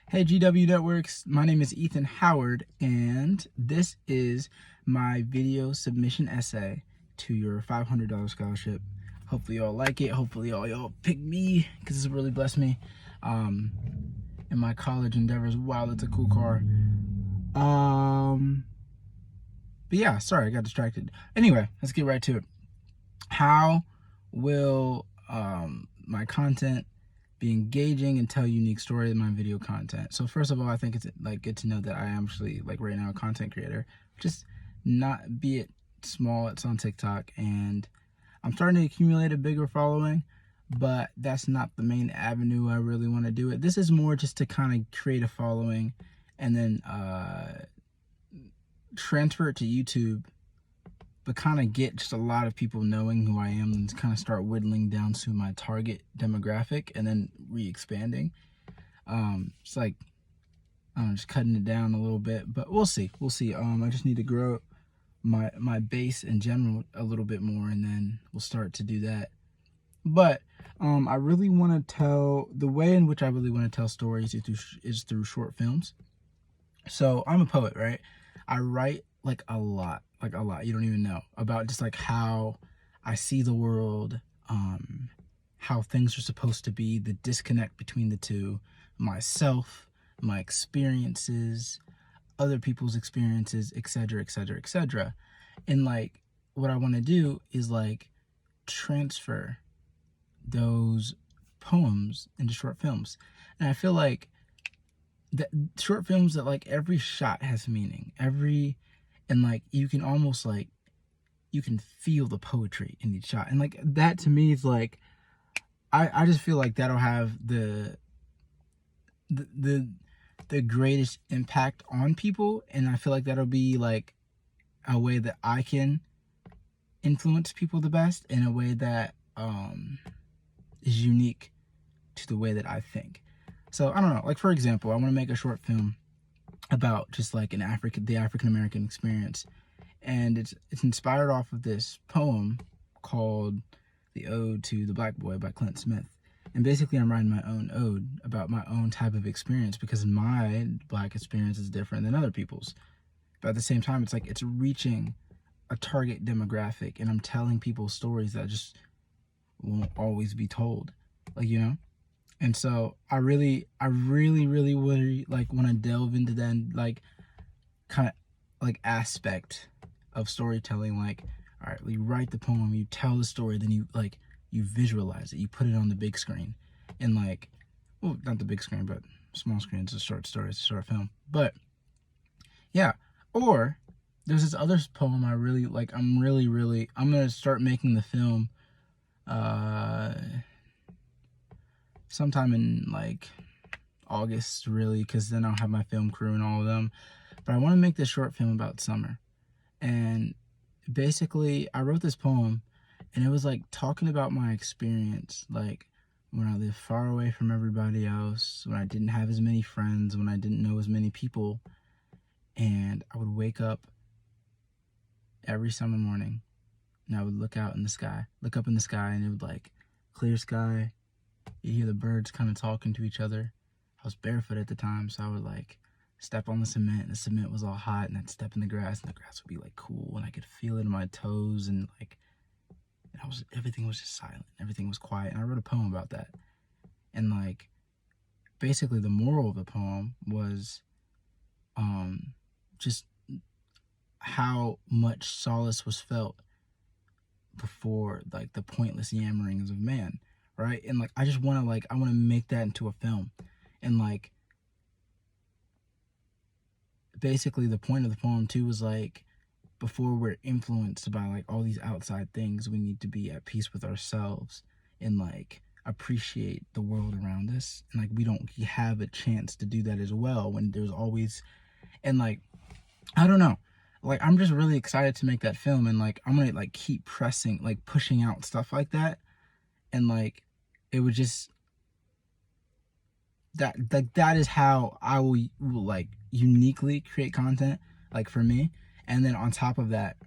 Hey GW Networks, my name is Ethan Howard, and this is my video submission essay to your $500 scholarship. Hopefully y'all like it. Hopefully y'all pick me, because this really blessed me in my college endeavors. Wow, that's a cool car. But yeah, sorry, I got distracted. Anyway, let's get right to it. How will my content be engaging and tell unique stories in my video content? So first of all, I think it's like good to know that I am actually like right now a content creator. Just not be it small, it's on TikTok, and I'm starting to accumulate a bigger following, but that's not the main avenue I really want to do it. This is more just to kind of create a following and then transfer it to YouTube, but kind of get just a lot of people knowing who I am and kind of start whittling down to my target demographic and then re-expanding. It's like, I don't know, just cutting it down a little bit, but we'll see. I just need to grow my base in general a little bit more, and then we'll start to do that. But I really want to tell, the way in which I really want to tell stories is through short films. So I'm a poet, right? I write like a lot, you don't even know, about just like how I see the world, how things are supposed to be, the disconnect between the two, myself, my experiences, other people's experiences, etc., etc., etc. And like what I want to do is like transfer those poems into short films. And I feel like that short films, that like every shot has meaning, and like you can almost like, you can feel the poetry in each shot, and like that to me is like, I just feel like that'll have the the greatest impact on people, and I feel like that'll be like a way that I can influence people the best in a way that is unique to the way that I think. So I don't know, like for example, I want to make a short film about just like the African American experience, and it's inspired off of this poem called "The Ode to the Black Boy" by Clint Smith. And basically, I'm writing my own ode about my own type of experience, because my Black experience is different than other people's. But at the same time, it's like it's reaching a target demographic, and I'm telling people stories that just won't always be told, like, you know. And so I really would like want to delve into that like kind of like aspect of storytelling. Like, all right, you write the poem, you tell the story, then you visualize it, you put it on the big screen, and like, well, not the big screen, but small screen. It's a short story, it's a short film. But yeah, or there's this other poem I really like. I'm gonna start making the film sometime in like August, really, because then I'll have my film crew and all of them. But I want to make this short film about summer. And basically, I wrote this poem, and it was like talking about my experience, like when I lived far away from everybody else, when I didn't have as many friends, when I didn't know as many people. And I would wake up every summer morning, and I would look up in the sky, and it would like clear sky. You hear the birds kind of talking to each other. I was barefoot at the time, so I would like step on the cement, and the cement was all hot, and I'd step in the grass, and the grass would be like cool, and I could feel it in my toes, and like, and everything was just silent, everything was quiet. And I wrote a poem about that. And like, basically the moral of the poem was just how much solace was felt before like the pointless yammerings of man, right? And like, I just want to I want to make that into a film. And like, basically the point of the poem too was like, before we're influenced by like all these outside things, we need to be at peace with ourselves and like appreciate the world around us. And like, we don't have a chance to do that as well when there's always, and like, I don't know, like I'm just really excited to make that film. And like, I'm gonna like keep pressing, like pushing out stuff like that. And like, it would just, that is how I will like uniquely create content, like for me. And then on top of that,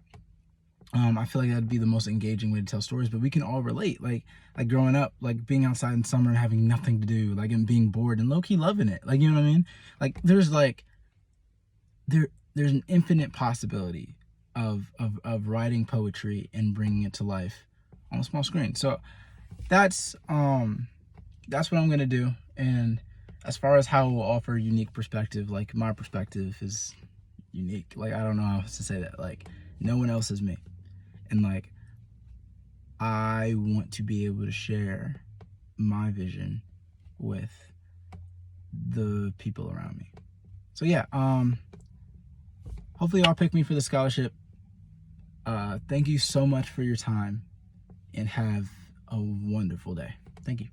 I feel like that'd be the most engaging way to tell stories, but we can all relate. Like growing up, like being outside in summer and having nothing to do, like and being bored and low key loving it. Like, you know what I mean? Like there's an infinite possibility of writing poetry and bringing it to life on a small screen. So that's what I'm gonna do. And as far as how it will offer a unique perspective, like my perspective is unique. Like, I don't know how else to say that. Like, no one else is me. And like, I want to be able to share my vision with the people around me. So yeah, hopefully y'all pick me for the scholarship. Thank you so much for your time and have a wonderful day. Thank you.